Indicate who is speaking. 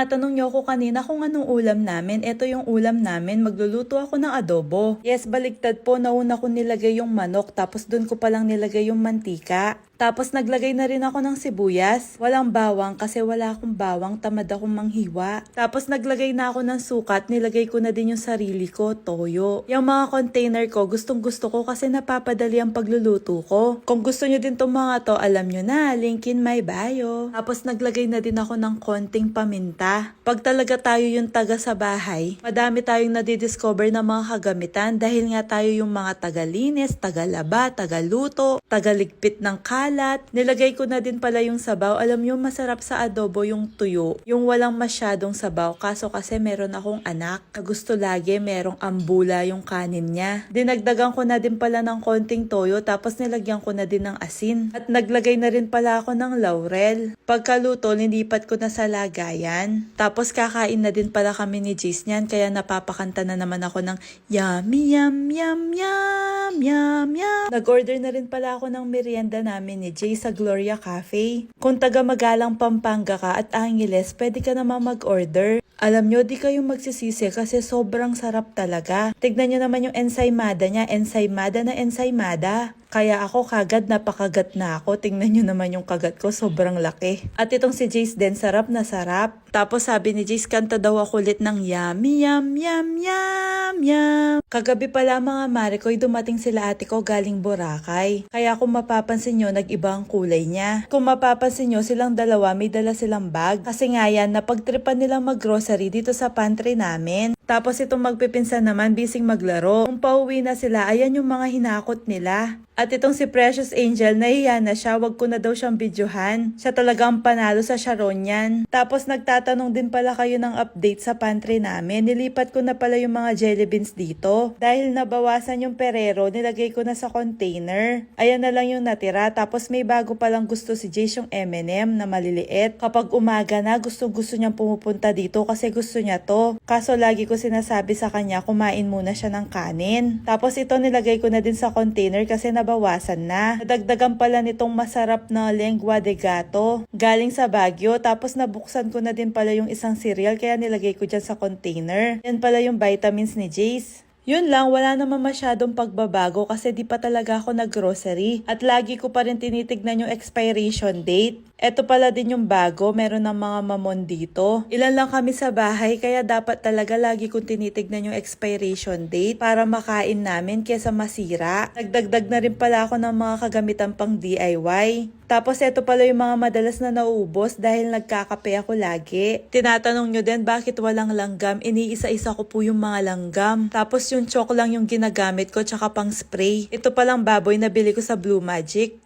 Speaker 1: Tinatanong niyo ako kanina kung anong ulam namin. Ito yung ulam namin. Magluluto ako ng adobo. Yes, baligtad po. Nauna ko nilagay yung manok. Tapos dun ko palang nilagay yung mantika. Tapos naglagay na rin ako ng sibuyas. Walang bawang kasi wala akong bawang. Tamad akong manghiwa. Tapos naglagay na ako ng sukat. Nilagay ko na din yung sarili ko, toyo. Yung mga container ko, gustong gusto ko kasi napapadali ang pagluluto ko. Kung gusto nyo din tong mga to, alam nyo na, link in my bio. Tapos naglagay na din ako ng konting paminta. Pag talaga tayo yung taga sa bahay, madami tayong nadidiscover na mga kagamitan dahil nga tayo yung mga tagalinis, tagalaba, tagaluto, tagaligpit ng kalat. Nilagay ko na din pala yung sabaw. Alam nyo, masarap sa adobo yung tuyo. Yung walang masyadong sabaw. Kaso kasi meron akong anak na gusto lagi merong ambula yung kanin niya. Dinagdagan ko na din pala ng konting toyo tapos nilagyan ko na din ng asin. At naglagay na rin pala ako ng laurel. Pagkaluto, nilipat ko na sa lagayan. Tapos kakain na din pala kami ni Jace niyan kaya napapakanta na naman ako ng yummy yum yum yum yum yum. Nag-order na rin pala ako ng merienda namin ni Jay sa Gloria Cafe. Kung taga Magalang Pampanga ka at Angeles, pwede ka naman mag-order. Alam nyo, di kayo magsisisi kasi sobrang sarap talaga. Tignan nyo naman yung ensaymada niya, ensaymada na ensaymada. Kaya ako kagad napakagat na ako. Tingnan nyo naman yung kagat ko, sobrang laki. At itong si Jace din, sarap na sarap. Tapos sabi ni Jace, kanta daw ako ulit ng yummy yum yum yum yum. Kagabi pala mga Marikoy, dumating sila ate ko galing Boracay. Kaya kung mapapansin nyo, nag-iba ang kulay niya. Kung mapapansin nyo, silang dalawa may dala silang bag. Kasi nga yan, napagtripan nilang mag-grocery dito sa pantry namin. Tapos itong magpipinsan naman, bising maglaro. Kung pauwi na sila, ayan yung mga hinakot nila. At itong si Precious Angel, nahiya na siya, wag ko na daw siyang videohan. Siya talaga ang panalo sa Sharon yan. Tapos nagtatanong din pala kayo ng update sa pantry namin. Nilipat ko na pala yung mga jelly beans dito. Dahil nabawasan yung perero, nilagay ko na sa container. Ayan na lang yung natira. Tapos may bago palang gusto si Jace yung M&M na maliliit. Kapag umaga na, gusto niyang pumupunta dito kasi gusto niya to. Kaso lagi ko sinasabi sa kanya, kumain muna siya ng kanin. Tapos ito nilagay ko na din sa container kasi nabawasan na. Nadagdagan pala nitong masarap na lengua de gato. Galing sa Baguio. Tapos nabuksan ko na din pala yung isang cereal kaya nilagay ko dyan sa container. Yan pala yung vitamins ni Jace. Yun lang, wala naman masyadong pagbabago kasi di pa talaga ako nag-grocery. At lagi ko pa rin tinitignan yung expiration date. Eto pala din yung bago, meron ng mga mamon dito. Ilan lang kami sa bahay kaya dapat talaga lagi kong tinitignan yung expiration date para makain namin kesa masira. Nagdagdag na rin pala ako ng mga kagamitan pang DIY. Tapos eto pala yung mga madalas na nauubos dahil nagkakape ako lagi. Tinatanong nyo din bakit walang langgam, iniisa-isa ko po yung mga langgam. Tapos yung chalk lang yung ginagamit ko tsaka pang spray. Ito palang baboy na bili ko sa Blue Magic.